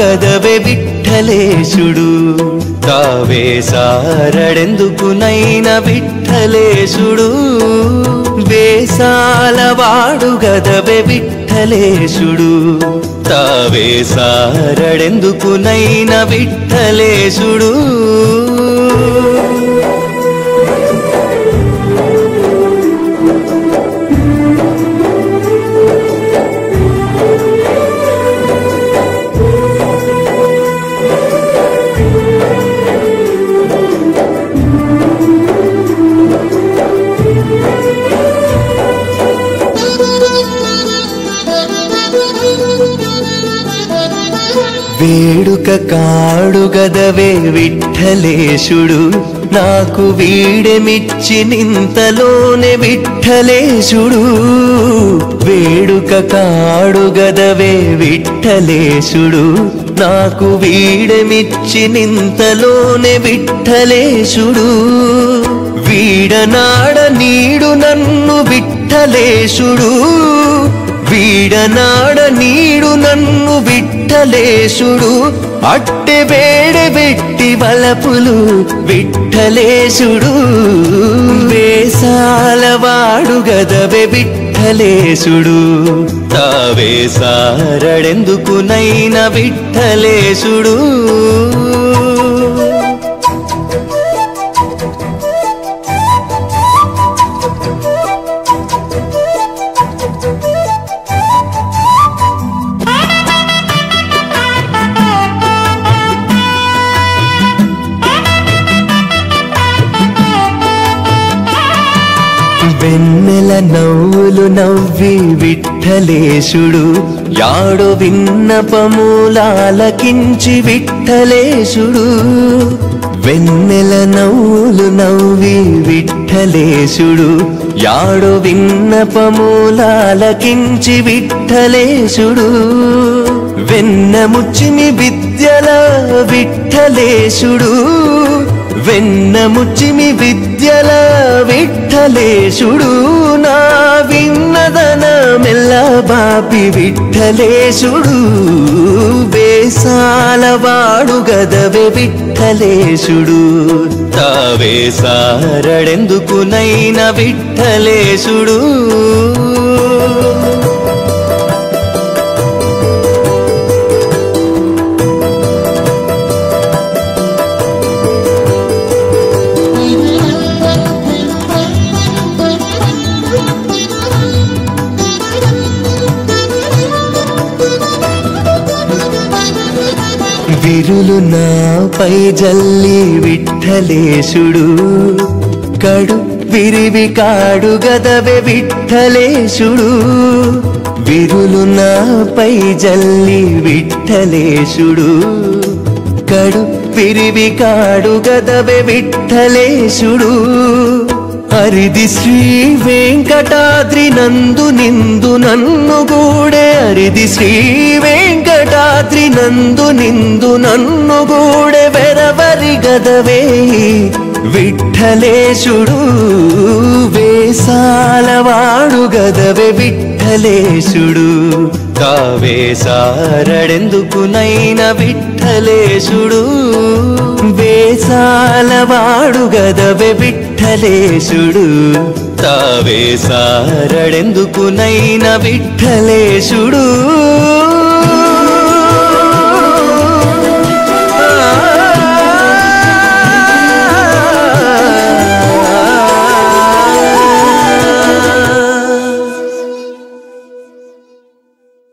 గదవే విఠలేశుడు తావే సారడెందుకునైన విఠలేశుడు వేసాలవాడు గదవే విఠలేశుడు తావే సారడెందుకునైన విఠలేశుడు వేడుక కాడు గదవే విఠలేశుడు నాకు వీడెమిచ్చినింతలోనే విఠలేశుడు వేడుక కాడు గదవే విఠలేశుడు నాకు వీడెమిచ్చినింతలోనే విఠలేశుడు వీడనాడ నీడు నన్ను విఠలేశుడు వీడనాడ నీడు నన్ను విఠలేశుడు అట్టె వేడబెట్టి వలపులు విఠలేశుడు వేసాలవాడు గదవే విఠలేశుడు తావే సారడెందుకునైన విఠలేశుడు వెన్నెల నవ్వులు నవ్వి విఠలేశుడు యాడో విన్నపములాలకించి విఠలేశుడు వెన్నెల నవ్వులు నవ్వి విఠలేశుడు యాడో విన్నపములాలకించి విఠలేశుడు వెన్నముచ్చిమి విద్యల విఠలేశుడు వెన్నముచ్చిమి విద్యల విఠలేశుడు నా విన్నదన మెల్ల బాపి విఠలేశుడు వేసాలవాడు గదవే విఠలేశుడు తావే సారడెందుకునైన విఠలేశుడు విరులు నాపై జల్లి విఠలేశుడు కడు విరివి కాడు గదవే విఠలేశుడు విరులు నాపై జల్లి విఠలేశుడు కడు విరివి కాడు గదవే విఠలేశుడు హరిది శ్రీ వెంకటాద్రి నందు నిందు నన్ను గూడే హరిది శ్రీ వెంకటాద్రి నందు నిందు నన్ను గూడే వెరవరి గదవే విఠలేశుడు వేసాలవాడు గదవే విఠలేశుడు తావే సారడెందుకునైన విఠలేశుడు వేసాలవాడు గదవే విఠలేశుడు తావే సారడెందుకునైన విఠలేశుడు